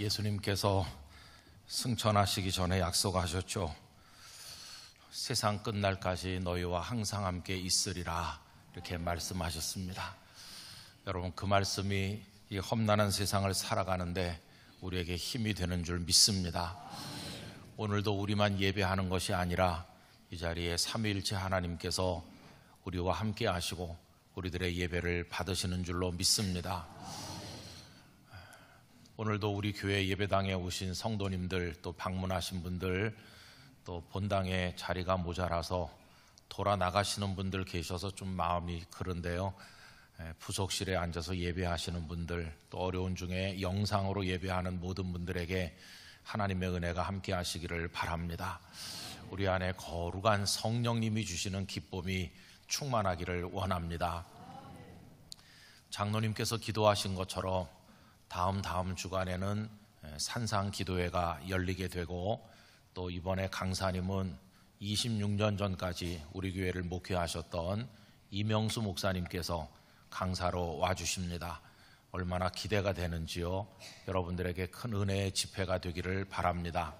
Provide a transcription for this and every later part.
예수님께서 승천하시기 전에 약속하셨죠. 세상 끝날까지 너희와 항상 함께 있으리라 이렇게 말씀하셨습니다. 여러분, 그 말씀이 이 험난한 세상을 살아가는데 우리에게 힘이 되는 줄 믿습니다. 오늘도 우리만 예배하는 것이 아니라 이 자리에 삼위일체 하나님께서 우리와 함께 하시고 우리들의 예배를 받으시는 줄로 믿습니다. 오늘도 우리 교회 예배당에 오신 성도님들, 또 방문하신 분들, 또 본당에 자리가 모자라서 돌아 나가시는 분들 계셔서 좀 마음이 그런데요, 부속실에 앉아서 예배하시는 분들, 또 어려운 중에 영상으로 예배하는 모든 분들에게 하나님의 은혜가 함께 하시기를 바랍니다. 우리 안에 거룩한 성령님이 주시는 기쁨이 충만하기를 원합니다. 장로님께서 기도하신 것처럼 다음 주간에는 산상 기도회가 열리게 되고, 또 이번에 강사님은 26년 전까지 우리 교회를 목회하셨던 이명수 목사님께서 강사로 와주십니다. 얼마나 기대가 되는지요. 여러분들에게 큰 은혜의 집회가 되기를 바랍니다.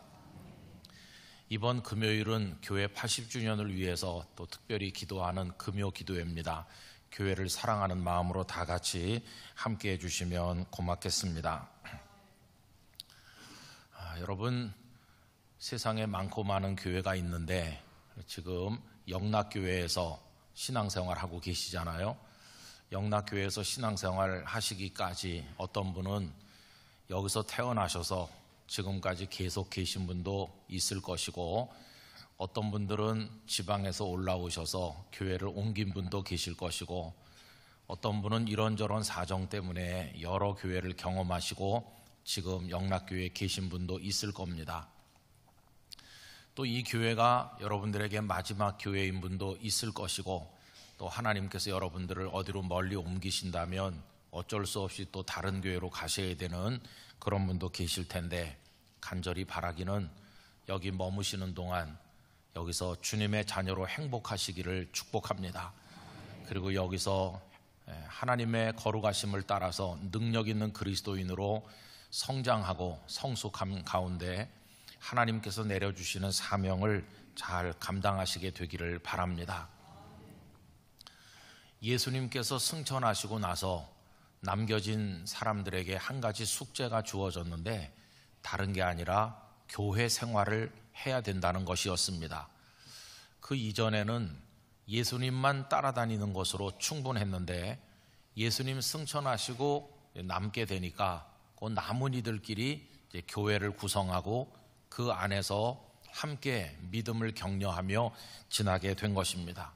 이번 금요일은 교회 80주년을 위해서 또 특별히 기도하는 금요 기도회입니다. 교회를 사랑하는 마음으로 다 같이 함께 해주시면 고맙겠습니다. 여러분, 세상에 많고 많은 교회가 있는데 지금 영락교회에서 신앙생활 하고 계시잖아요. 영락교회에서 신앙생활 하시기까지 어떤 분은 여기서 태어나셔서 지금까지 계속 계신 분도 있을 것이고, 어떤 분들은 지방에서 올라오셔서 교회를 옮긴 분도 계실 것이고, 어떤 분은 이런저런 사정 때문에 여러 교회를 경험하시고 지금 영락교회에 계신 분도 있을 겁니다. 또 이 교회가 여러분들에게 마지막 교회인 분도 있을 것이고, 또 하나님께서 여러분들을 어디로 멀리 옮기신다면 어쩔 수 없이 또 다른 교회로 가셔야 되는 그런 분도 계실 텐데, 간절히 바라기는 여기 머무시는 동안 여기서 주님의 자녀로 행복하시기를 축복합니다. 그리고 여기서 하나님의 거룩하심을 따라서 능력 있는 그리스도인으로 성장하고 성숙함 가운데 하나님께서 내려주시는 사명을 잘 감당하시게 되기를 바랍니다. 예수님께서 승천하시고 나서 남겨진 사람들에게 한 가지 숙제가 주어졌는데, 다른 게 아니라 교회 생활을 해야 된다는 것이었습니다. 그 이전에는 예수님만 따라다니는 것으로 충분했는데, 예수님 승천하시고 남게 되니까 그 남은 이들끼리 이제 교회를 구성하고 그 안에서 함께 믿음을 격려하며 지나게 된 것입니다.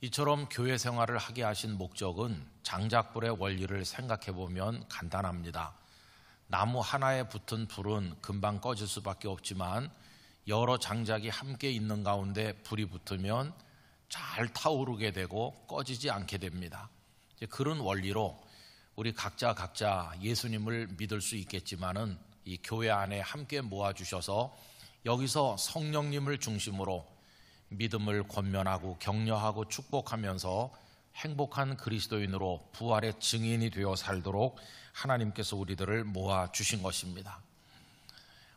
이처럼 교회 생활을 하게 하신 목적은 장작불의 원리를 생각해 보면 간단합니다. 나무 하나에 붙은 불은 금방 꺼질 수밖에 없지만 여러 장작이 함께 있는 가운데 불이 붙으면 잘 타오르게 되고 꺼지지 않게 됩니다. 그런 원리로 우리 각자 예수님을 믿을 수 있겠지만은 이 교회 안에 함께 모아주셔서 여기서 성령님을 중심으로 믿음을 권면하고 격려하고 축복하면서 행복한 그리스도인으로 부활의 증인이 되어 살도록 하나님께서 우리들을 모아주신 것입니다.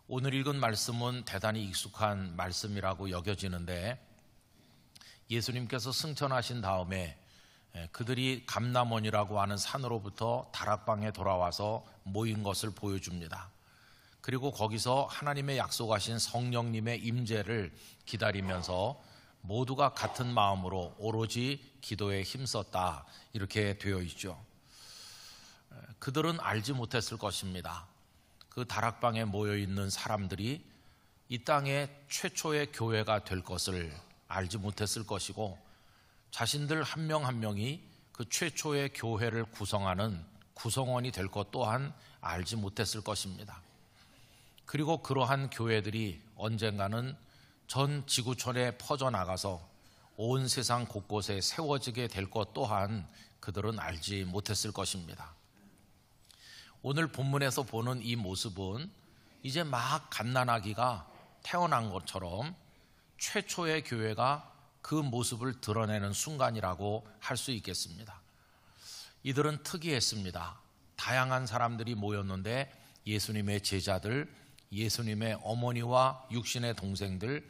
오늘 읽은 말씀은 대단히 익숙한 말씀이라고 여겨지는데, 예수님께서 승천하신 다음에 그들이 감람원이라고 하는 산으로부터 다락방에 돌아와서 모인 것을 보여줍니다. 그리고 거기서 하나님의 약속하신 성령님의 임재를 기다리면서 모두가 같은 마음으로 오로지 기도에 힘썼다, 이렇게 되어 있죠. 그들은 알지 못했을 것입니다. 그 다락방에 모여있는 사람들이 이 땅의 최초의 교회가 될 것을 알지 못했을 것이고, 자신들 한 명 한 명이 그 최초의 교회를 구성하는 구성원이 될 것 또한 알지 못했을 것입니다. 그리고 그러한 교회들이 언젠가는 전 지구촌에 퍼져나가서 온 세상 곳곳에 세워지게 될 것 또한 그들은 알지 못했을 것입니다. 오늘 본문에서 보는 이 모습은 이제 막 갓난아기가 태어난 것처럼 최초의 교회가 그 모습을 드러내는 순간이라고 할 수 있겠습니다. 이들은 특이했습니다. 다양한 사람들이 모였는데 예수님의 제자들, 예수님의 어머니와 육신의 동생들,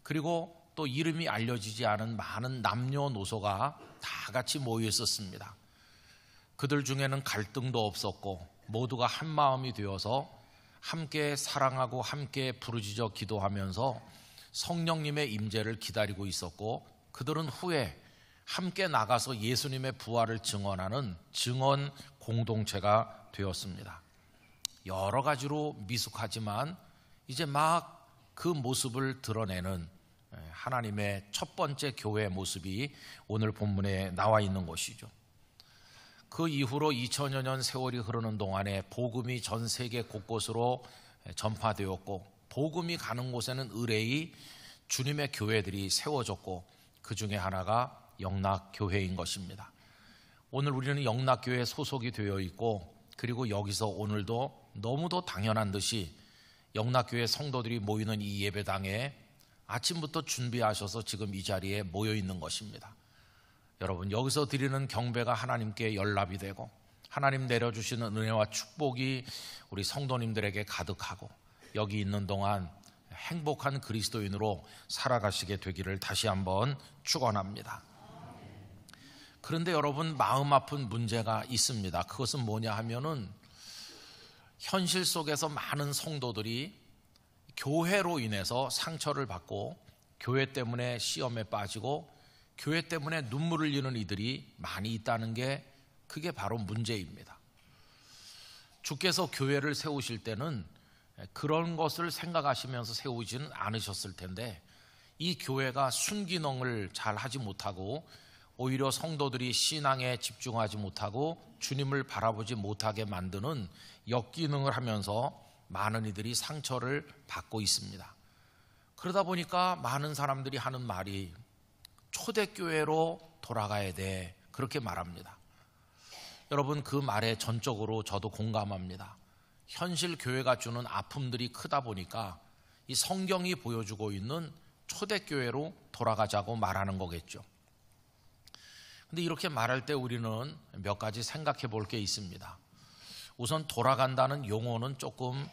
그리고 또 이름이 알려지지 않은 많은 남녀노소가 다 같이 모여 있었습니다. 그들 중에는 갈등도 없었고 모두가 한 마음이 되어서 함께 사랑하고 함께 부르짖어 기도하면서 성령님의 임재를 기다리고 있었고, 그들은 후에 함께 나가서 예수님의 부활을 증언하는 증언 공동체가 되었습니다. 여러 가지로 미숙하지만 이제 막 그 모습을 드러내는 하나님의 첫 번째 교회의 모습이 오늘 본문에 나와 있는 것이죠. 그 이후로 2000여 년 세월이 흐르는 동안에 복음이 전 세계 곳곳으로 전파되었고, 복음이 가는 곳에는 의뢰이 주님의 교회들이 세워졌고, 그 중에 하나가 영락교회인 것입니다. 오늘 우리는 영락교회에 소속이 되어 있고, 그리고 여기서 오늘도 너무도 당연한 듯이 영락교회 성도들이 모이는 이 예배당에 아침부터 준비하셔서 지금 이 자리에 모여 있는 것입니다. 여러분, 여기서 드리는 경배가 하나님께 연락이 되고 하나님 내려주시는 은혜와 축복이 우리 성도님들에게 가득하고 여기 있는 동안 행복한 그리스도인으로 살아가시게 되기를 다시 한번 축원합니다. 그런데 여러분, 마음 아픈 문제가 있습니다. 그것은 뭐냐 하면은 현실 속에서 많은 성도들이 교회로 인해서 상처를 받고 교회 때문에 시험에 빠지고 교회 때문에 눈물을 흘리는 이들이 많이 있다는 게, 그게 바로 문제입니다. 주께서 교회를 세우실 때는 그런 것을 생각하시면서 세우지는 않으셨을 텐데, 이 교회가 순기능을 잘 하지 못하고 오히려 성도들이 신앙에 집중하지 못하고 주님을 바라보지 못하게 만드는 역기능을 하면서 많은 이들이 상처를 받고 있습니다. 그러다 보니까 많은 사람들이 하는 말이 초대교회로 돌아가야 돼, 그렇게 말합니다. 여러분, 그 말에 전적으로 저도 공감합니다. 현실 교회가 주는 아픔들이 크다 보니까 이 성경이 보여주고 있는 초대교회로 돌아가자고 말하는 거겠죠. 근데 이렇게 말할 때 우리는 몇 가지 생각해 볼 게 있습니다. 우선 돌아간다는 용어는 조금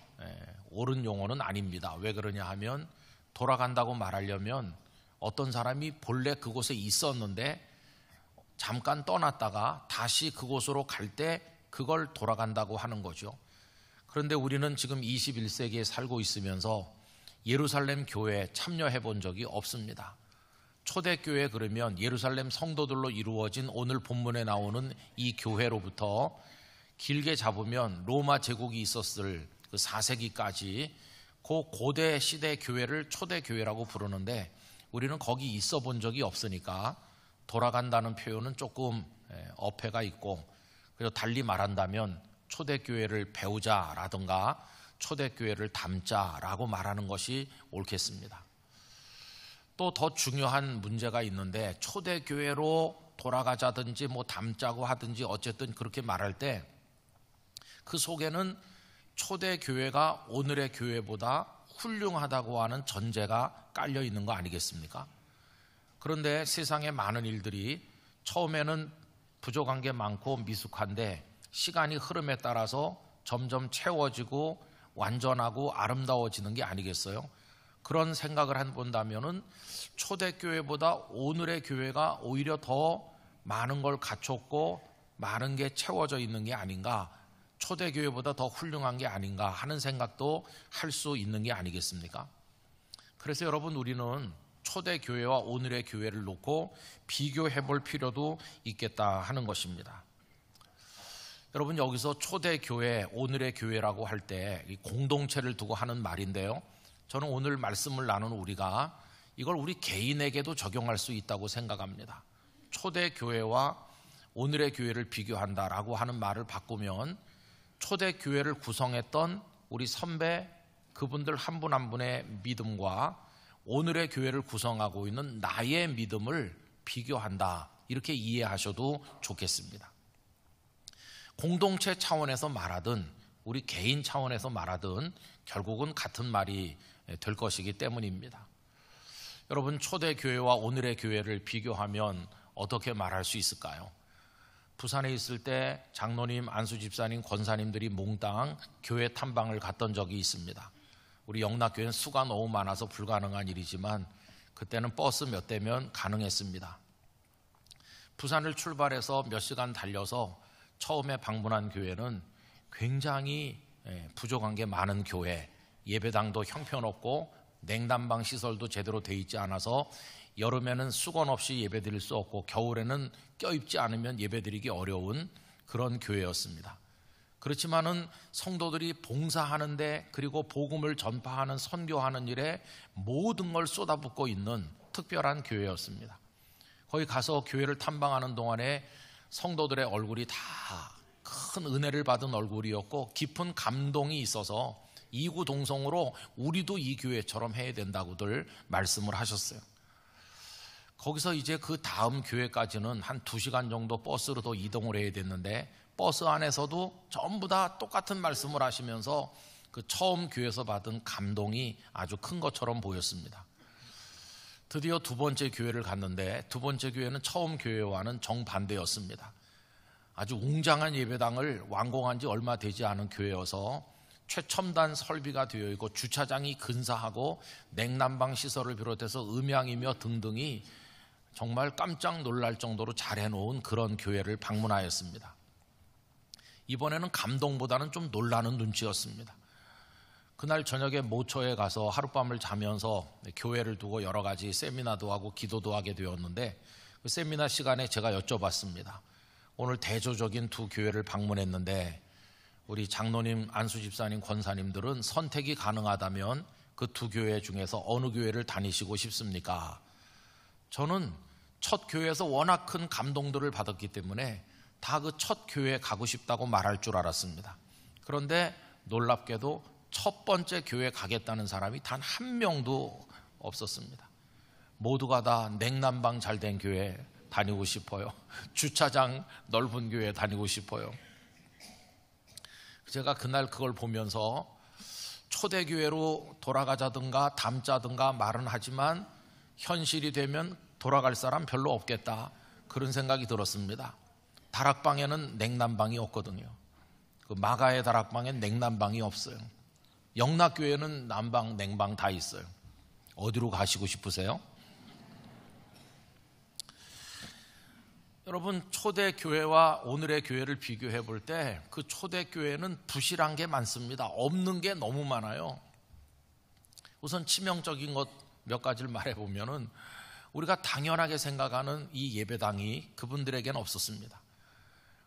옳은 용어는 아닙니다. 왜 그러냐 하면, 돌아간다고 말하려면 어떤 사람이 본래 그곳에 있었는데 잠깐 떠났다가 다시 그곳으로 갈 때 그걸 돌아간다고 하는 거죠. 그런데 우리는 지금 21세기에 살고 있으면서 예루살렘 교회에 참여해 본 적이 없습니다. 초대교회 그러면 예루살렘 성도들로 이루어진 오늘 본문에 나오는 이 교회로부터 길게 잡으면 로마 제국이 있었을 그 4세기까지 그 고대 시대 교회를 초대교회라고 부르는데, 우리는 거기 있어 본 적이 없으니까 돌아간다는 표현은 조금 어폐가 있고, 그래서 달리 말한다면 초대교회를 배우자라든가 초대교회를 담자라고 말하는 것이 옳겠습니다. 또 더 중요한 문제가 있는데, 초대교회로 돌아가자든지 뭐 담자고 하든지 어쨌든 그렇게 말할 때 그 속에는 초대교회가 오늘의 교회보다 훌륭하다고 하는 전제가 깔려 있는 거 아니겠습니까? 그런데 세상의 많은 일들이 처음에는 부족한 게 많고 미숙한데 시간이 흐름에 따라서 점점 채워지고 완전하고 아름다워지는 게 아니겠어요? 그런 생각을 해본다면은 초대교회보다 오늘의 교회가 오히려 더 많은 걸 갖췄고 많은 게 채워져 있는 게 아닌가, 초대교회보다 더 훌륭한 게 아닌가 하는 생각도 할 수 있는 게 아니겠습니까? 그래서 여러분, 우리는 초대교회와 오늘의 교회를 놓고 비교해 볼 필요도 있겠다 하는 것입니다. 여러분, 여기서 초대교회, 오늘의 교회라고 할 때 공동체를 두고 하는 말인데요, 저는 오늘 말씀을 나누는 우리가 이걸 우리 개인에게도 적용할 수 있다고 생각합니다. 초대교회와 오늘의 교회를 비교한다라고 하는 말을 바꾸면, 초대교회를 구성했던 우리 선배 그분들 한 분 한 분의 믿음과 오늘의 교회를 구성하고 있는 나의 믿음을 비교한다, 이렇게 이해하셔도 좋겠습니다. 공동체 차원에서 말하든 우리 개인 차원에서 말하든 결국은 같은 말이 될 것이기 때문입니다. 여러분, 초대교회와 오늘의 교회를 비교하면 어떻게 말할 수 있을까요? 부산에 있을 때 장로님, 안수 집사님, 권사님들이 몽땅 교회 탐방을 갔던 적이 있습니다. 우리 영락교회는 수가 너무 많아서 불가능한 일이지만 그때는 버스 몇 대면 가능했습니다. 부산을 출발해서 몇 시간 달려서 처음에 방문한 교회는 굉장히 부족한 게 많은 교회, 예배당도 형편없고 냉난방 시설도 제대로 돼 있지 않아서 여름에는 수건 없이 예배드릴 수 없고 겨울에는 껴입지 않으면 예배드리기 어려운 그런 교회였습니다. 그렇지만은 성도들이 봉사하는데 그리고 복음을 전파하는 선교하는 일에 모든 걸 쏟아붓고 있는 특별한 교회였습니다. 거기 가서 교회를 탐방하는 동안에 성도들의 얼굴이 다 큰 은혜를 받은 얼굴이었고 깊은 감동이 있어서 이구동성으로 우리도 이 교회처럼 해야 된다고들 말씀을 하셨어요. 거기서 이제 그 다음 교회까지는 한 2시간 정도 버스로 더 이동을 해야 됐는데 버스 안에서도 전부 다 똑같은 말씀을 하시면서 그 처음 교회에서 받은 감동이 아주 큰 것처럼 보였습니다. 드디어 두 번째 교회를 갔는데 두 번째 교회는 처음 교회와는 정반대였습니다. 아주 웅장한 예배당을 완공한 지 얼마 되지 않은 교회여서 최첨단 설비가 되어 있고 주차장이 근사하고 냉난방 시설을 비롯해서 음향이며 등등이 정말 깜짝 놀랄 정도로 잘 해놓은 그런 교회를 방문하였습니다. 이번에는 감동보다는 좀 놀라는 눈치였습니다. 그날 저녁에 모처에 가서 하룻밤을 자면서 교회를 두고 여러 가지 세미나도 하고 기도도 하게 되었는데 그 세미나 시간에 제가 여쭤봤습니다. 오늘 대조적인 두 교회를 방문했는데 우리 장로님, 안수 집사님, 권사님들은 선택이 가능하다면 그 두 교회 중에서 어느 교회를 다니시고 싶습니까? 저는 첫 교회에서 워낙 큰 감동들을 받았기 때문에 다 그 첫 교회에 가고 싶다고 말할 줄 알았습니다. 그런데 놀랍게도 첫 번째 교회 가겠다는 사람이 단 한 명도 없었습니다. 모두가 다 냉난방 잘 된 교회 다니고 싶어요. 주차장 넓은 교회 다니고 싶어요. 제가 그날 그걸 보면서 초대교회로 돌아가자든가 담자든가 말은 하지만 현실이 되면 돌아갈 사람 별로 없겠다, 그런 생각이 들었습니다. 다락방에는 냉난방이 없거든요. 그 마가의 다락방엔 냉난방이 없어요. 영락교회는 난방, 냉방 다 있어요. 어디로 가시고 싶으세요? 여러분, 초대교회와 오늘의 교회를 비교해 볼 때 그 초대교회는 부실한 게 많습니다. 없는 게 너무 많아요. 우선 치명적인 것 몇 가지를 말해보면은 우리가 당연하게 생각하는 이 예배당이 그분들에게는 없었습니다.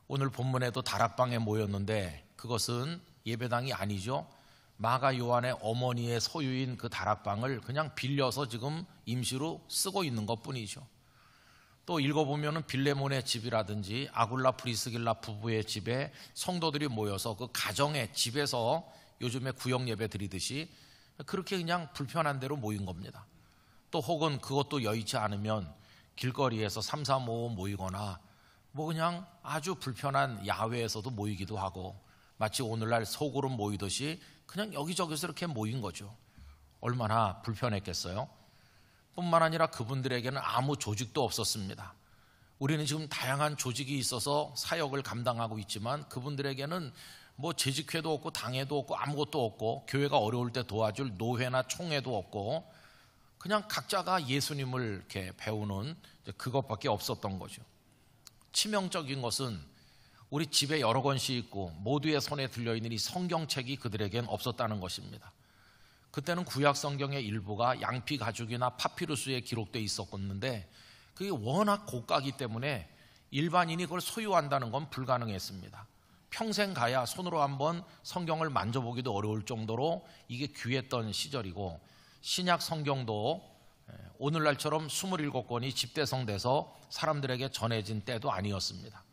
오늘 본문에도 다락방에 모였는데 그것은 예배당이 아니죠. 마가 요한의 어머니의 소유인 그 다락방을 그냥 빌려서 지금 임시로 쓰고 있는 것뿐이죠. 또 읽어보면 빌레몬의 집이라든지 아굴라 프리스길라 부부의 집에 성도들이 모여서 그 가정의 집에서 요즘에 구역 예배 드리듯이 그렇게 그냥 불편한 대로 모인 겁니다. 또 혹은 그것도 여의치 않으면 길거리에서 3, 4, 5 모이거나 뭐 그냥 아주 불편한 야외에서도 모이기도 하고 마치 오늘날 소그룹 모이듯이 그냥 여기저기서 이렇게 모인 거죠. 얼마나 불편했겠어요? 뿐만 아니라 그분들에게는 아무 조직도 없었습니다. 우리는 지금 다양한 조직이 있어서 사역을 감당하고 있지만 그분들에게는 뭐 재직회도 없고 당회도 없고 아무것도 없고 교회가 어려울 때 도와줄 노회나 총회도 없고 그냥 각자가 예수님을 이렇게 배우는 그것밖에 없었던 거죠. 치명적인 것은 우리 집에 여러 권씩 있고 모두의 손에 들려있는 이 성경책이 그들에겐 없었다는 것입니다. 그때는 구약 성경의 일부가 양피 가죽이나 파피루스에 기록되어 있었는데 그게 워낙 고가기 때문에 일반인이 그걸 소유한다는 건 불가능했습니다. 평생 가야 손으로 한번 성경을 만져보기도 어려울 정도로 이게 귀했던 시절이고 신약 성경도 오늘날처럼 27권이 집대성돼서 사람들에게 전해진 때도 아니었습니다.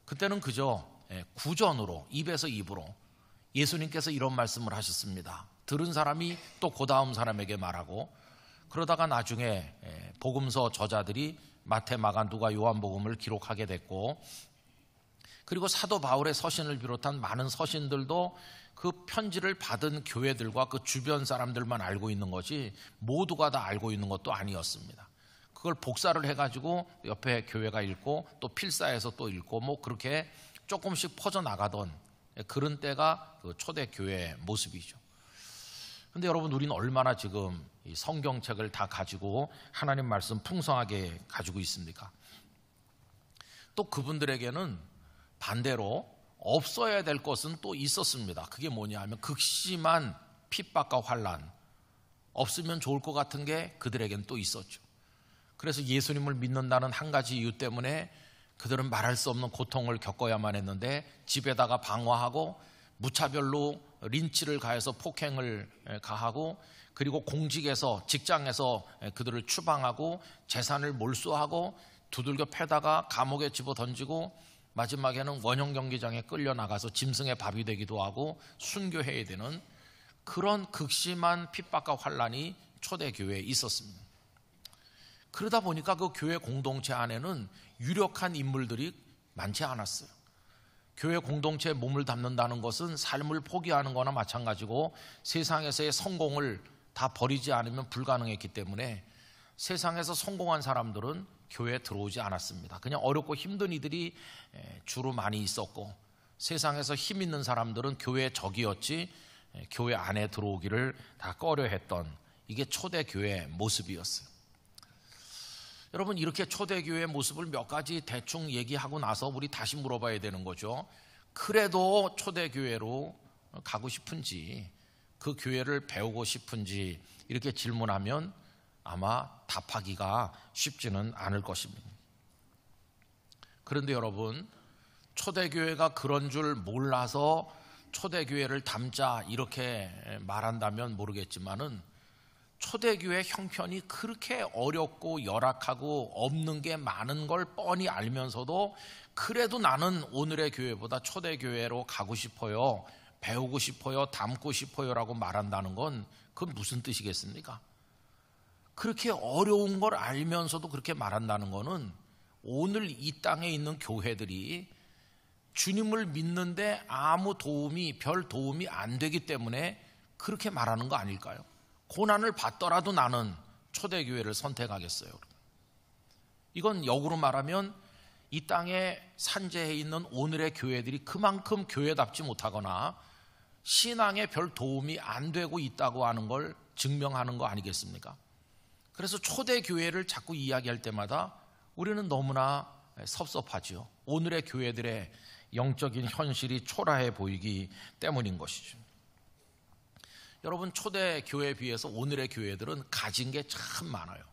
그때는 그저 구전으로 입에서 입으로 예수님께서 이런 말씀을 하셨습니다. 들은 사람이 또 그 다음 사람에게 말하고 그러다가 나중에 복음서 저자들이 마태, 마가, 누가, 요한복음을 기록하게 됐고 그리고 사도 바울의 서신을 비롯한 많은 서신들도 그 편지를 받은 교회들과 그 주변 사람들만 알고 있는 것이 모두가 다 알고 있는 것도 아니었습니다. 그걸 복사를 해가지고 옆에 교회가 있고 또 필사에서 또 있고 뭐 그렇게 조금씩 퍼져나가던 그런 때가 그 초대교회의 모습이죠. 그런데 여러분, 우리는 얼마나 지금 이 성경책을 다 가지고 하나님 말씀 풍성하게 가지고 있습니까? 또 그분들에게는 반대로 없어야 될 것은 또 있었습니다. 그게 뭐냐 하면 극심한 핍박과 환난, 없으면 좋을 것 같은 게 그들에게는 또 있었죠. 그래서 예수님을 믿는다는 한 가지 이유 때문에 그들은 말할 수 없는 고통을 겪어야만 했는데 집에다가 방화하고 무차별로 린치를 가해서 폭행을 가하고 그리고 공직에서 직장에서 그들을 추방하고 재산을 몰수하고 두들겨 패다가 감옥에 집어던지고 마지막에는 원형 경기장에 끌려나가서 짐승의 밥이 되기도 하고 순교해야 되는 그런 극심한 핍박과 환난이 초대교회에 있었습니다. 그러다 보니까 그 교회 공동체 안에는 유력한 인물들이 많지 않았어요. 교회 공동체에 몸을 담는다는 것은 삶을 포기하는 거나 마찬가지고 세상에서의 성공을 다 버리지 않으면 불가능했기 때문에 세상에서 성공한 사람들은 교회에 들어오지 않았습니다. 그냥 어렵고 힘든 이들이 주로 많이 있었고 세상에서 힘 있는 사람들은 교회의 적이었지 교회 안에 들어오기를 다 꺼려했던 이게 초대교회의 모습이었어요. 여러분, 이렇게 초대교회의 모습을 몇 가지 대충 얘기하고 나서 우리 다시 물어봐야 되는 거죠. 그래도 초대교회로 가고 싶은지, 그 교회를 배우고 싶은지 이렇게 질문하면 아마 답하기가 쉽지는 않을 것입니다. 그런데 여러분, 초대교회가 그런 줄 몰라서 초대교회를 담자 이렇게 말한다면 모르겠지만은 초대교회 형편이 그렇게 어렵고 열악하고 없는 게 많은 걸 뻔히 알면서도 그래도 나는 오늘의 교회보다 초대교회로 가고 싶어요, 배우고 싶어요, 담고 싶어요 라고 말한다는 건 그건 무슨 뜻이겠습니까? 그렇게 어려운 걸 알면서도 그렇게 말한다는 거는 오늘 이 땅에 있는 교회들이 주님을 믿는데 아무 도움이, 별 도움이 안 되기 때문에 그렇게 말하는 거 아닐까요? 고난을 받더라도 나는 초대교회를 선택하겠어요. 이건 역으로 말하면 이 땅에 산재해 있는 오늘의 교회들이 그만큼 교회답지 못하거나 신앙에 별 도움이 안 되고 있다고 하는 걸 증명하는 거 아니겠습니까? 그래서 초대교회를 자꾸 이야기할 때마다 우리는 너무나 섭섭하지요. 오늘의 교회들의 영적인 현실이 초라해 보이기 때문인 것이죠. 여러분, 초대교회에 비해서 오늘의 교회들은 가진 게 참 많아요.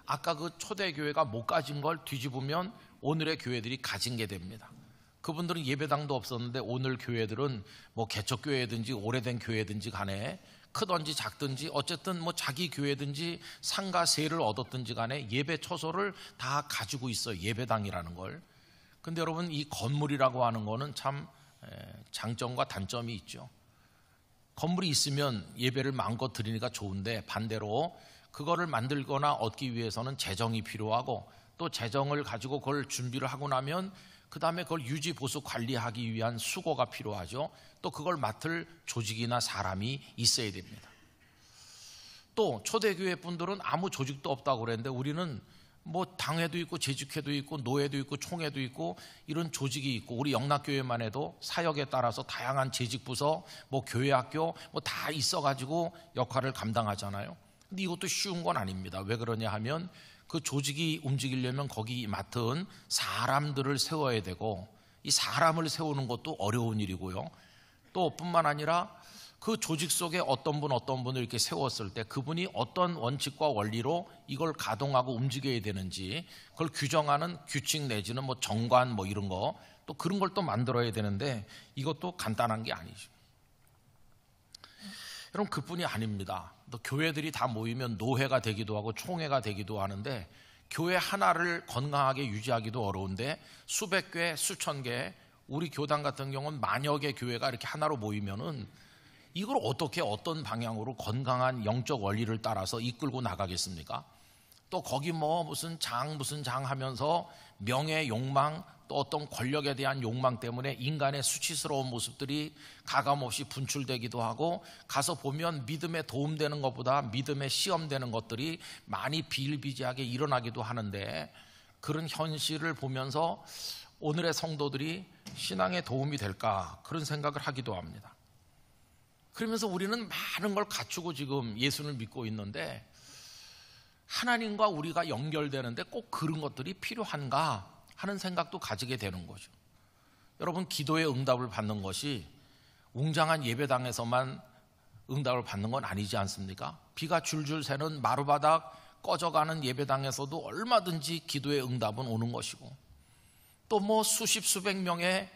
아까 그 초대교회가 못 가진 걸 뒤집으면 오늘의 교회들이 가진 게 됩니다. 그분들은 예배당도 없었는데 오늘 교회들은 뭐 개척교회든지 오래된 교회든지 간에 크든지 작든지 어쨌든 뭐 자기 교회든지 상가 세를 얻었든지 간에 예배 처소를 다 가지고 있어요. 예배당이라는 걸. 근데 여러분, 이 건물이라고 하는 거는 참 장점과 단점이 있죠. 건물이 있으면 예배를 마음껏 드리니까 좋은데 반대로 그거를 만들거나 얻기 위해서는 재정이 필요하고 또 재정을 가지고 그걸 준비를 하고 나면 그 다음에 그걸 유지 보수 관리하기 위한 수고가 필요하죠. 또 그걸 맡을 조직이나 사람이 있어야 됩니다. 또 초대교회 분들은 아무 조직도 없다고 그랬는데 우리는 뭐 당회도 있고 재직회도 있고 노회도 있고 총회도 있고 이런 조직이 있고 우리 영락교회만 해도 사역에 따라서 다양한 재직부서 뭐 교회학교 뭐 다 있어가지고 역할을 감당하잖아요. 근데 이것도 쉬운 건 아닙니다. 왜 그러냐 하면 그 조직이 움직이려면 거기 맡은 사람들을 세워야 되고 이 사람을 세우는 것도 어려운 일이고요. 또 뿐만 아니라 그 조직 속에 어떤 분을 이렇게 세웠을 때 그분이 어떤 원칙과 원리로 이걸 가동하고 움직여야 되는지 그걸 규정하는 규칙 내지는 뭐 정관 뭐 이런 거 또 그런 걸 또 만들어야 되는데 이것도 간단한 게 아니죠. 여러분, 그뿐이 아닙니다. 또 교회들이 다 모이면 노회가 되기도 하고 총회가 되기도 하는데 교회 하나를 건강하게 유지하기도 어려운데 수백 개, 수천 개, 우리 교당 같은 경우는 만여 개 교회가 이렇게 하나로 모이면은 이걸 어떻게 어떤 방향으로 건강한 영적 원리를 따라서 이끌고 나가겠습니까? 또 거기 뭐 무슨 장 하면서 명예 욕망, 또 어떤 권력에 대한 욕망 때문에 인간의 수치스러운 모습들이 가감없이 분출되기도 하고, 가서 보면 믿음에 도움되는 것보다 믿음에 시험되는 것들이 많이 비일비재하게 일어나기도 하는데, 그런 현실을 보면서 오늘의 성도들이 신앙에 도움이 될까 그런 생각을 하기도 합니다. 그러면서 우리는 많은 걸 갖추고 지금 예수를 믿고 있는데, 하나님과 우리가 연결되는데 꼭 그런 것들이 필요한가 하는 생각도 가지게 되는 거죠. 여러분, 기도의 응답을 받는 것이 웅장한 예배당에서만 응답을 받는 건 아니지 않습니까? 비가 줄줄 새는 마루바닥 꺼져가는 예배당에서도 얼마든지 기도의 응답은 오는 것이고, 또 뭐 수십 수백 명의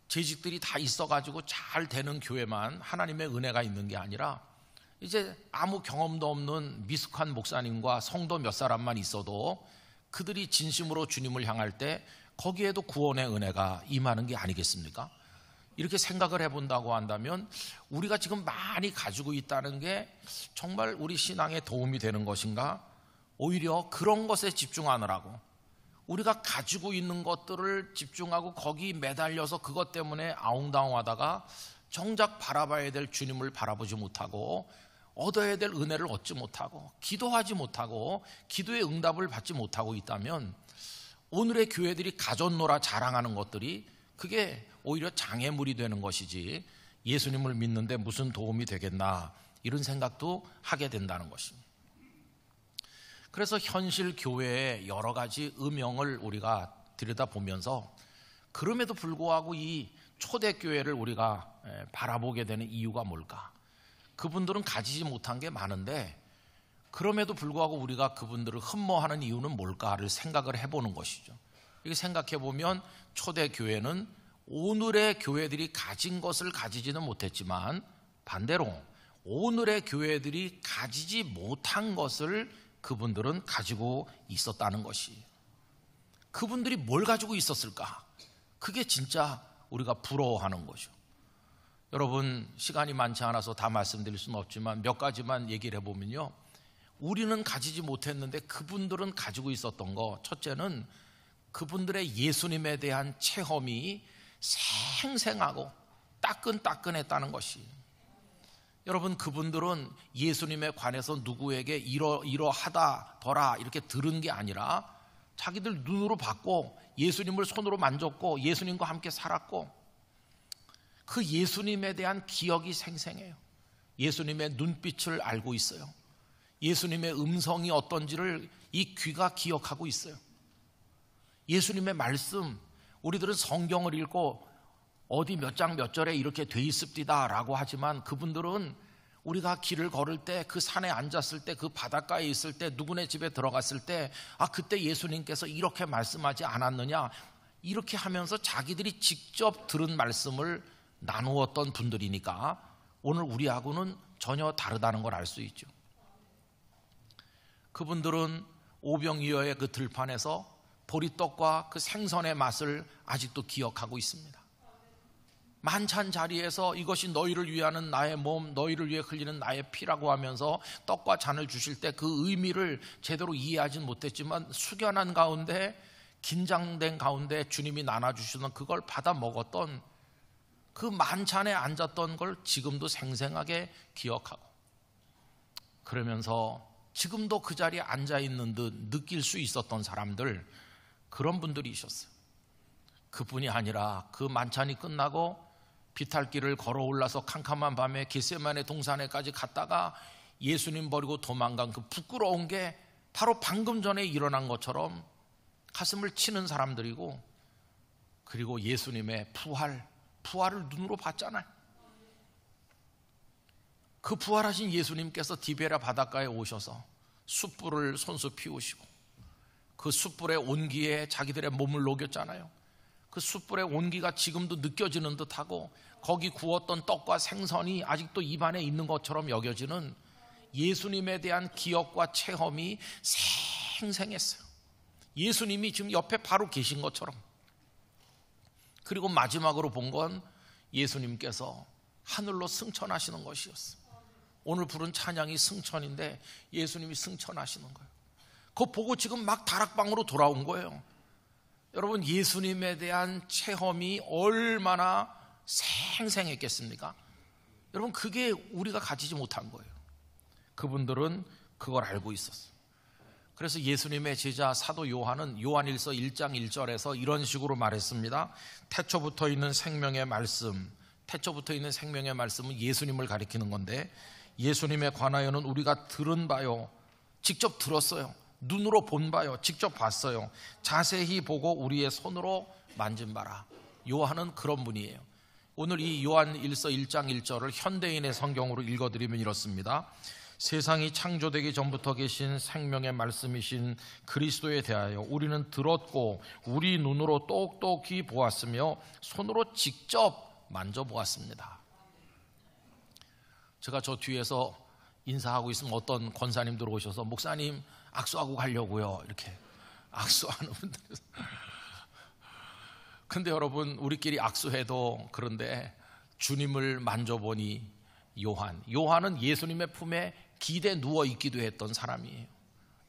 재직들이 다 있어가지고 잘 되는 교회만 하나님의 은혜가 있는 게 아니라, 이제 아무 경험도 없는 미숙한 목사님과 성도 몇 사람만 있어도 그들이 진심으로 주님을 향할 때 거기에도 구원의 은혜가 임하는 게 아니겠습니까? 이렇게 생각을 해본다고 한다면 우리가 지금 많이 가지고 있다는 게 정말 우리 신앙에 도움이 되는 것인가? 오히려 그런 것에 집중하느라고, 우리가 가지고 있는 것들을 집중하고 거기 매달려서 그것 때문에 아웅다웅하다가 정작 바라봐야 될 주님을 바라보지 못하고, 얻어야 될 은혜를 얻지 못하고, 기도하지 못하고, 기도의 응답을 받지 못하고 있다면, 오늘의 교회들이 가졌노라 자랑하는 것들이 그게 오히려 장애물이 되는 것이지 예수님을 믿는데 무슨 도움이 되겠나, 이런 생각도 하게 된다는 것입니다. 그래서 현실 교회의 여러 가지 음영을 우리가 들여다보면서, 그럼에도 불구하고 이 초대교회를 우리가 바라보게 되는 이유가 뭘까? 그분들은 가지지 못한 게 많은데, 그럼에도 불구하고 우리가 그분들을 흠모하는 이유는 뭘까를 생각을 해보는 것이죠. 이렇게 생각해 보면 초대교회는 오늘의 교회들이 가진 것을 가지지는 못했지만, 반대로 오늘의 교회들이 가지지 못한 것을 그분들은 가지고 있었다는 것이, 그분들이 뭘 가지고 있었을까? 그게 진짜 우리가 부러워하는 거죠. 여러분, 시간이 많지 않아서 다 말씀드릴 수는 없지만 몇 가지만 얘기를 해보면요, 우리는 가지지 못했는데 그분들은 가지고 있었던 거, 첫째는 그분들의 예수님에 대한 체험이 생생하고 따끈따끈했다는 것이, 여러분, 그분들은 예수님에 관해서 누구에게 이러하다더라 이렇게 들은 게 아니라 자기들 눈으로 봤고 예수님을 손으로 만졌고 예수님과 함께 살았고, 그 예수님에 대한 기억이 생생해요. 예수님의 눈빛을 알고 있어요. 예수님의 음성이 어떤지를 이 귀가 기억하고 있어요. 예수님의 말씀, 우리들은 성경을 읽고 어디 몇 장 몇 절에 이렇게 돼 있습니다 라고 하지만, 그분들은 우리가 길을 걸을 때, 그 산에 앉았을 때, 그 바닷가에 있을 때, 누구네 집에 들어갔을 때, 아, 그때 예수님께서 이렇게 말씀하지 않았느냐, 이렇게 하면서 자기들이 직접 들은 말씀을 나누었던 분들이니까 오늘 우리하고는 전혀 다르다는 걸 알 수 있죠. 그분들은 오병이어의 그 들판에서 보리떡과 그 생선의 맛을 아직도 기억하고 있습니다. 만찬 자리에서 이것이 너희를 위하는 나의 몸, 너희를 위해 흘리는 나의 피라고 하면서 떡과 잔을 주실 때 그 의미를 제대로 이해하진 못했지만, 숙연한 가운데, 긴장된 가운데 주님이 나눠주시는 그걸 받아 먹었던, 그 만찬에 앉았던 걸 지금도 생생하게 기억하고, 그러면서 지금도 그 자리에 앉아있는 듯 느낄 수 있었던 사람들, 그런 분들이셨어요. 그뿐이 아니라 그 만찬이 끝나고 비탈길을 걸어 올라서 캄캄한 밤에 겟세마네 동산에까지 갔다가 예수님 버리고 도망간 그 부끄러운 게 바로 방금 전에 일어난 것처럼 가슴을 치는 사람들이고, 그리고 예수님의 부활을 눈으로 봤잖아요. 그 부활하신 예수님께서 디베라 바닷가에 오셔서 숯불을 손수 피우시고 그 숯불의 온기에 자기들의 몸을 녹였잖아요. 그 숯불의 온기가 지금도 느껴지는 듯하고, 거기 구웠던 떡과 생선이 아직도 입안에 있는 것처럼 여겨지는 예수님에 대한 기억과 체험이 생생했어요. 예수님이 지금 옆에 바로 계신 것처럼. 그리고 마지막으로 본 건 예수님께서 하늘로 승천하시는 것이었어요. 오늘 부른 찬양이 승천인데 예수님이 승천하시는 거예요. 그거 보고 지금 막 다락방으로 돌아온 거예요. 여러분, 예수님에 대한 체험이 얼마나 생생했겠습니까? 여러분, 그게 우리가 가지지 못한 거예요. 그분들은 그걸 알고 있었어요. 그래서 예수님의 제자 사도 요한은 요한일서 1장 1절에서 이런 식으로 말했습니다. 태초부터 있는 생명의 말씀, 태초부터 있는 생명의 말씀은 예수님을 가리키는 건데, 예수님에 관하여는 우리가 들은 바요, 직접 들었어요. 눈으로 본 바요, 직접 봤어요. 자세히 보고 우리의 손으로 만진 바라. 요한은 그런 분이에요. 오늘 이 요한일서 1장 1절을 현대인의 성경으로 읽어드리면 이렇습니다. 세상이 창조되기 전부터 계신 생명의 말씀이신 그리스도에 대하여 우리는 들었고 우리 눈으로 똑똑히 보았으며 손으로 직접 만져보았습니다. 제가 저 뒤에서 인사하고 있으면 어떤 권사님들 오셔서 목사님 악수하고 가려고요, 이렇게 악수하는 분들. 근데 여러분, 우리끼리 악수해도 그런데 주님을 만져보니 요한은 예수님의 품에 기대 누워있기도 했던 사람이에요.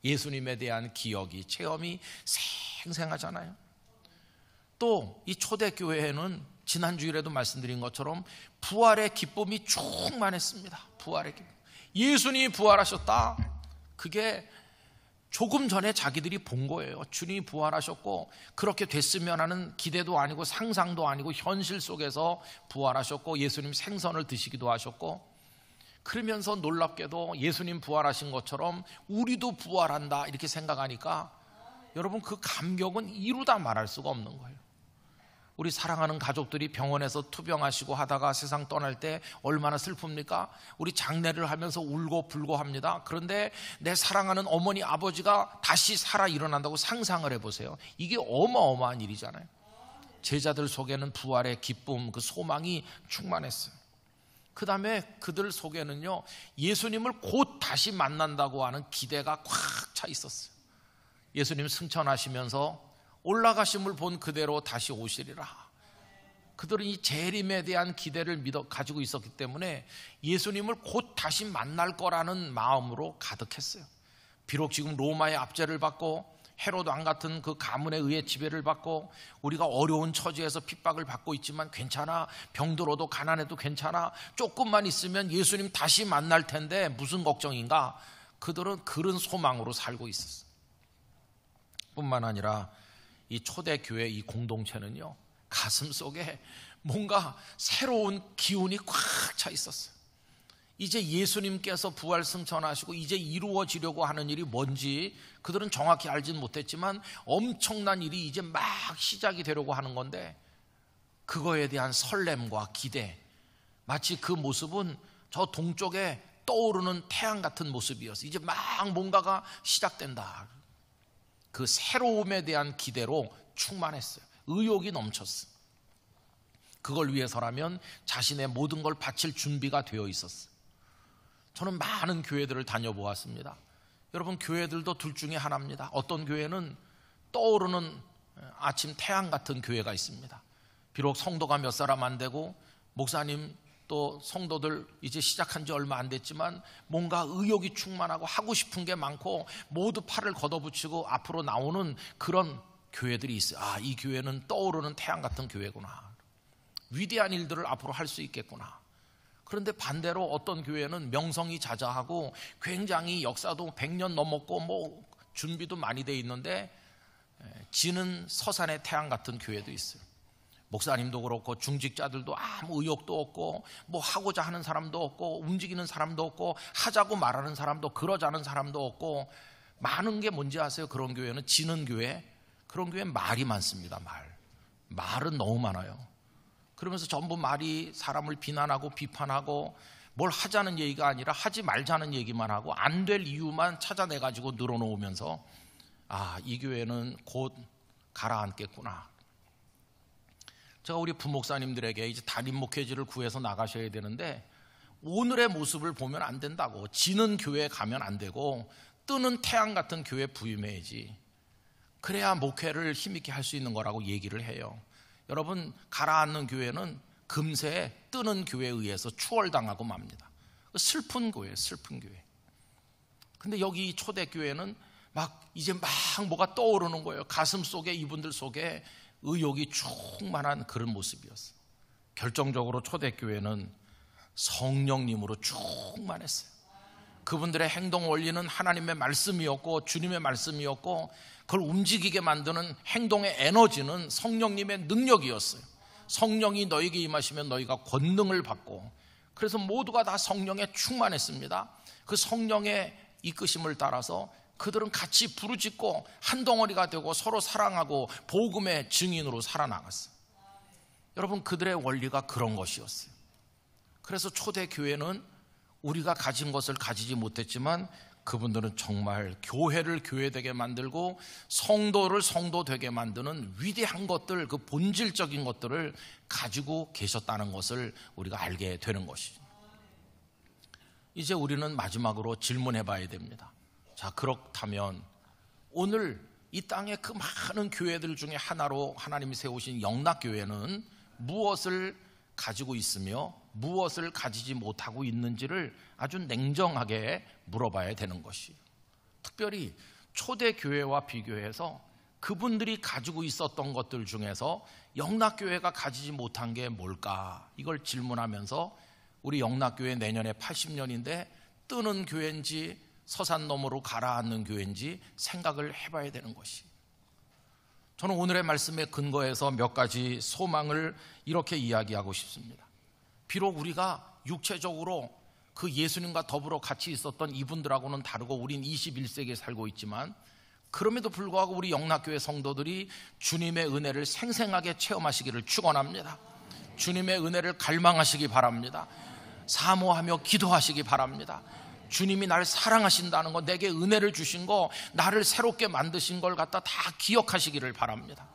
예수님에 대한 기억이, 체험이 생생하잖아요. 또 이 초대교회에는 지난주일에도 말씀드린 것처럼 부활의 기쁨이 충만했습니다. 부활의 기쁨. 예수님이 부활하셨다. 그게 조금 전에 자기들이 본 거예요. 주님이 부활하셨고 그렇게 됐으면 하는 기대도 아니고 상상도 아니고 현실 속에서 부활하셨고 예수님 생선을 드시기도 하셨고, 그러면서 놀랍게도 예수님 부활하신 것처럼 우리도 부활한다 이렇게 생각하니까 여러분, 그 감격은 이루다 말할 수가 없는 거예요. 우리 사랑하는 가족들이 병원에서 투병하시고 하다가 세상 떠날 때 얼마나 슬픕니까? 우리 장례를 하면서 울고 불고 합니다. 그런데 내 사랑하는 어머니 아버지가 다시 살아 일어난다고 상상을 해보세요. 이게 어마어마한 일이잖아요. 제자들 속에는 부활의 기쁨, 그 소망이 충만했어요. 그 다음에 그들 속에는요, 예수님을 곧 다시 만난다고 하는 기대가 꽉 차 있었어요. 예수님 승천하시면서 올라가심을 본 그대로 다시 오시리라. 그들은 이 재림에 대한 기대를 가지고 있었기 때문에 예수님을 곧 다시 만날 거라는 마음으로 가득했어요. 비록 지금 로마의 압제를 받고 헤롯 왕 같은 그 가문에 의해 지배를 받고 우리가 어려운 처지에서 핍박을 받고 있지만 괜찮아, 병들어도 가난해도 괜찮아, 조금만 있으면 예수님 다시 만날 텐데 무슨 걱정인가. 그들은 그런 소망으로 살고 있었어요. 뿐만 아니라 이 초대교회 이 공동체는요, 가슴 속에 뭔가 새로운 기운이 꽉 차 있었어요. 이제 예수님께서 부활 승천하시고 이제 이루어지려고 하는 일이 뭔지 그들은 정확히 알지는 못했지만 엄청난 일이 이제 막 시작이 되려고 하는 건데, 그거에 대한 설렘과 기대, 마치 그 모습은 저 동쪽에 떠오르는 태양 같은 모습이었어요. 이제 막 뭔가가 시작된다. 그 새로움에 대한 기대로 충만했어요. 의욕이 넘쳤어요. 그걸 위해서라면 자신의 모든 걸 바칠 준비가 되어 있었어요. 저는 많은 교회들을 다녀보았습니다. 여러분, 교회들도 둘 중에 하나입니다. 어떤 교회는 떠오르는 아침 태양 같은 교회가 있습니다. 비록 성도가 몇 사람 안 되고 목사님 또 성도들 이제 시작한 지 얼마 안 됐지만 뭔가 의욕이 충만하고 하고 싶은 게 많고 모두 팔을 걷어붙이고 앞으로 나오는 그런 교회들이 있어요. 아, 이 교회는 떠오르는 태양 같은 교회구나. 위대한 일들을 앞으로 할 수 있겠구나. 그런데 반대로 어떤 교회는 명성이 자자하고 굉장히 역사도 100년 넘었고 뭐 준비도 많이 돼 있는데 지는 서산의 태양 같은 교회도 있어요. 목사님도 그렇고 중직자들도 아무 의욕도 없고 뭐 하고자 하는 사람도 없고 움직이는 사람도 없고 하자고 말하는 사람도 그러자는 사람도 없고, 많은 게 뭔지 아세요? 그런 교회는 지는 교회, 그런 교회는 말이 많습니다. 말은 너무 많아요. 그러면서 전부 말이 사람을 비난하고 비판하고 뭘 하자는 얘기가 아니라 하지 말자는 얘기만 하고 안 될 이유만 찾아내가지고 늘어놓으면서 아, 이 교회는 곧 가라앉겠구나. 제가 우리 부목사님들에게 이제 담임 목회지를 구해서 나가셔야 되는데 오늘의 모습을 보면 안 된다고, 지는 교회에 가면 안 되고 뜨는 태양 같은 교회에 부임해야지. 그래야 목회를 힘있게 할 수 있는 거라고 얘기를 해요. 여러분, 가라앉는 교회는 금세 뜨는 교회에 의해서 추월당하고 맙니다. 슬픈 교회예요, 슬픈 교회. 근데 여기 초대교회는 막 이제 막 뭐가 떠오르는 거예요. 가슴 속에, 이분들 속에 의욕이 충만한 그런 모습이었어요. 결정적으로 초대교회는 성령님으로 충만했어요. 그분들의 행동 원리는 하나님의 말씀이었고 주님의 말씀이었고, 그걸 움직이게 만드는 행동의 에너지는 성령님의 능력이었어요. 성령이 너에게 임하시면 너희가 권능을 받고, 그래서 모두가 다 성령에 충만했습니다. 그 성령의 이끄심을 따라서 그들은 같이 부르짖고 한 덩어리가 되고 서로 사랑하고 복음의 증인으로 살아나갔어요. 여러분, 그들의 원리가 그런 것이었어요. 그래서 초대교회는 우리가 가진 것을 가지지 못했지만 그분들은 정말 교회를 교회되게 만들고 성도를 성도되게 만드는 위대한 것들, 그 본질적인 것들을 가지고 계셨다는 것을 우리가 알게 되는 것이죠. 이제 우리는 마지막으로 질문해 봐야 됩니다. 자, 그렇다면 오늘 이 땅의 그 많은 교회들 중에 하나로 하나님이 세우신 영락교회는 무엇을 가지고 있으며 무엇을 가지지 못하고 있는지를 아주 냉정하게 물어봐야 되는 것이에요. 특별히 초대교회와 비교해서 그분들이 가지고 있었던 것들 중에서 영락교회가 가지지 못한 게 뭘까? 이걸 질문하면서 우리 영락교회 내년에 80년인데 뜨는 교회인지 서산 너머로 가라앉는 교회인지 생각을 해봐야 되는 것이에요. 저는 오늘의 말씀에 근거해서 몇 가지 소망을 이렇게 이야기하고 싶습니다. 비록 우리가 육체적으로 그 예수님과 더불어 같이 있었던 이분들하고는 다르고 우린 21세기에 살고 있지만, 그럼에도 불구하고 우리 영락교회 성도들이 주님의 은혜를 생생하게 체험하시기를 축원합니다. 주님의 은혜를 갈망하시기 바랍니다. 사모하며 기도하시기 바랍니다. 주님이 나를 사랑하신다는 거, 내게 은혜를 주신 거, 나를 새롭게 만드신 걸 갖다 다 기억하시기를 바랍니다.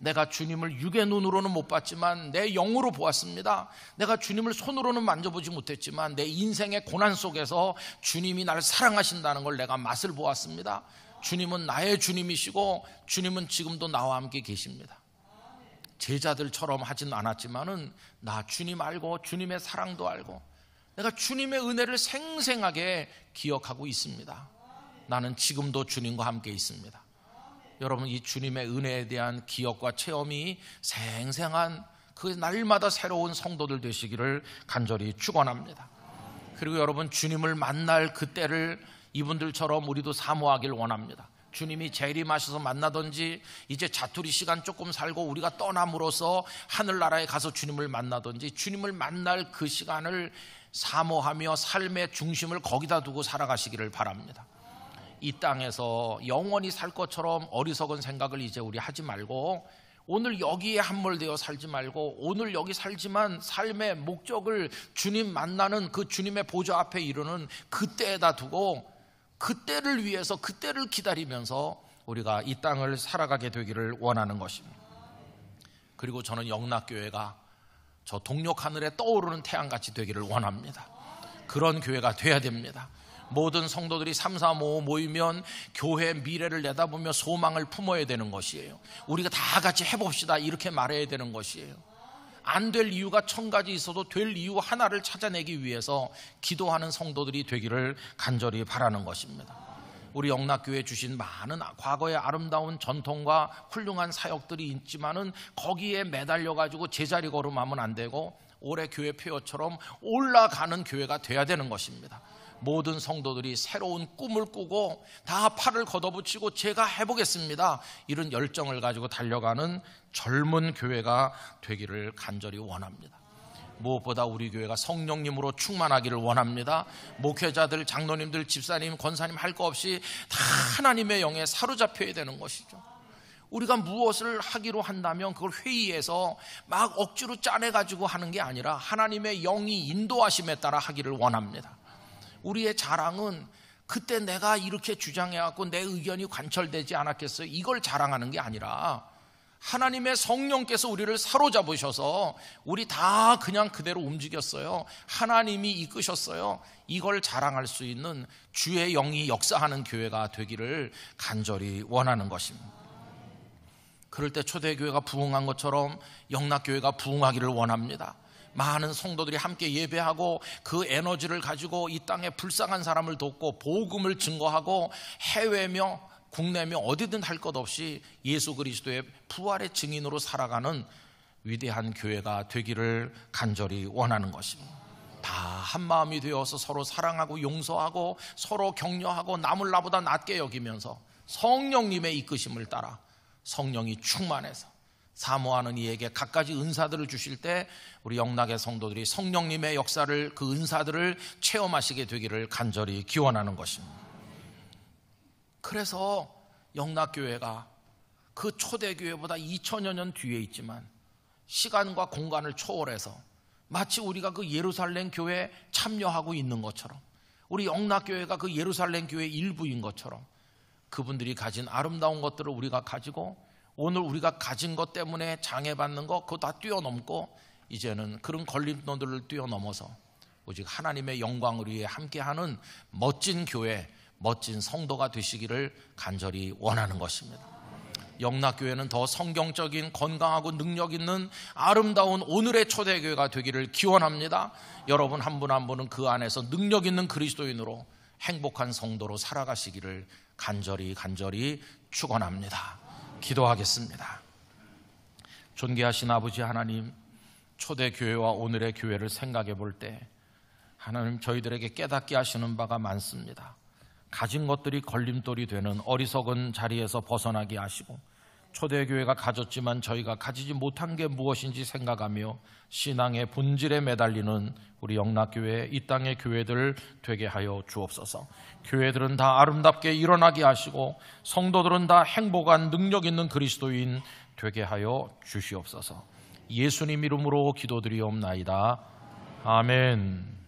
내가 주님을 육의 눈으로는 못 봤지만 내 영으로 보았습니다. 내가 주님을 손으로는 만져보지 못했지만 내 인생의 고난 속에서 주님이 나를 사랑하신다는 걸 내가 맛을 보았습니다. 주님은 나의 주님이시고 주님은 지금도 나와 함께 계십니다. 제자들처럼 하진 않았지만은 나 주님 알고 주님의 사랑도 알고 내가 주님의 은혜를 생생하게 기억하고 있습니다. 나는 지금도 주님과 함께 있습니다. 여러분, 이 주님의 은혜에 대한 기억과 체험이 생생한 그 날마다 새로운 성도들 되시기를 간절히 축원합니다. 그리고 여러분, 주님을 만날 그때를 이분들처럼 우리도 사모하길 원합니다. 주님이 재림하셔서 만나든지 이제 자투리 시간 조금 살고 우리가 떠남으로써 하늘나라에 가서 주님을 만나든지, 주님을 만날 그 시간을 사모하며 삶의 중심을 거기다 두고 살아가시기를 바랍니다. 이 땅에서 영원히 살 것처럼 어리석은 생각을 이제 우리 하지 말고, 오늘 여기에 함몰되어 살지 말고, 오늘 여기 살지만 삶의 목적을 주님 만나는 그 주님의 보좌 앞에 이르는 그때에다 두고 그때를 위해서, 그때를 기다리면서 우리가 이 땅을 살아가게 되기를 원하는 것입니다. 그리고 저는 영락교회가 저 동력 하늘에 떠오르는 태양같이 되기를 원합니다. 그런 교회가 돼야 됩니다. 모든 성도들이 3, 4, 5 모이면 교회의 미래를 내다보며 소망을 품어야 되는 것이에요. 우리가 다 같이 해봅시다 이렇게 말해야 되는 것이에요. 안 될 이유가 1000가지 있어도 될 이유 하나를 찾아내기 위해서 기도하는 성도들이 되기를 간절히 바라는 것입니다. 우리 영락교회에 주신 많은 과거의 아름다운 전통과 훌륭한 사역들이 있지만은 거기에 매달려가지고 제자리 걸음하면 안 되고 올해 교회 표어처럼 올라가는 교회가 돼야 되는 것입니다. 모든 성도들이 새로운 꿈을 꾸고 다 팔을 걷어붙이고 제가 해보겠습니다, 이런 열정을 가지고 달려가는 젊은 교회가 되기를 간절히 원합니다. 무엇보다 우리 교회가 성령님으로 충만하기를 원합니다. 목회자들, 장로님들, 집사님, 권사님 할 거 없이 다 하나님의 영에 사로잡혀야 되는 것이죠. 우리가 무엇을 하기로 한다면 그걸 회의에서 막 억지로 짜내가지고 하는 게 아니라 하나님의 영이 인도하심에 따라 하기를 원합니다. 우리의 자랑은 그때 내가 이렇게 주장해갖고 내 의견이 관철되지 않았겠어요, 이걸 자랑하는 게 아니라 하나님의 성령께서 우리를 사로잡으셔서 우리 다 그냥 그대로 움직였어요, 하나님이 이끄셨어요, 이걸 자랑할 수 있는 주의 영이 역사하는 교회가 되기를 간절히 원하는 것입니다. 그럴 때 초대교회가 부흥한 것처럼 영락교회가 부흥하기를 원합니다. 많은 성도들이 함께 예배하고 그 에너지를 가지고 이 땅에 불쌍한 사람을 돕고 복음을 증거하고 해외며 국내며 어디든 할 것 없이 예수 그리스도의 부활의 증인으로 살아가는 위대한 교회가 되기를 간절히 원하는 것입니다. 다 한마음이 되어서 서로 사랑하고 용서하고 서로 격려하고 남을 나보다 낫게 여기면서 성령님의 이끄심을 따라 성령이 충만해서 사모하는 이에게 갖가지 은사들을 주실 때 우리 영락의 성도들이 성령님의 역사를, 그 은사들을 체험하시게 되기를 간절히 기원하는 것입니다. 그래서 영락교회가 그 초대교회보다 2000여 년 뒤에 있지만 시간과 공간을 초월해서 마치 우리가 그 예루살렘 교회에 참여하고 있는 것처럼, 우리 영락교회가 그 예루살렘 교회의 일부인 것처럼 그분들이 가진 아름다운 것들을 우리가 가지고 오늘 우리가 가진 것 때문에 장애받는 것 그거 다 뛰어넘고 이제는 그런 걸림돌들을 뛰어넘어서 오직 하나님의 영광을 위해 함께하는 멋진 교회, 멋진 성도가 되시기를 간절히 원하는 것입니다. 영락교회는 더 성경적인 건강하고 능력 있는 아름다운 오늘의 초대교회가 되기를 기원합니다. 여러분 한 분 한 분은 그 안에서 능력 있는 그리스도인으로 행복한 성도로 살아가시기를 간절히 축원합니다. 기도하겠습니다. 존귀하신 아버지 하나님, 초대교회와 오늘의 교회를 생각해 볼 때 하나님 저희들에게 깨닫게 하시는 바가 많습니다. 가진 것들이 걸림돌이 되는 어리석은 자리에서 벗어나게 하시고 초대교회가 가졌지만 저희가 가지지 못한 게 무엇인지 생각하며 신앙의 본질에 매달리는 우리 영락교회, 이 땅의 교회들 되게 하여 주옵소서. 교회들은 다 아름답게 일어나게 하시고 성도들은 다 행복한 능력 있는 그리스도인 되게 하여 주시옵소서. 예수님 이름으로 기도드리옵나이다. 아멘.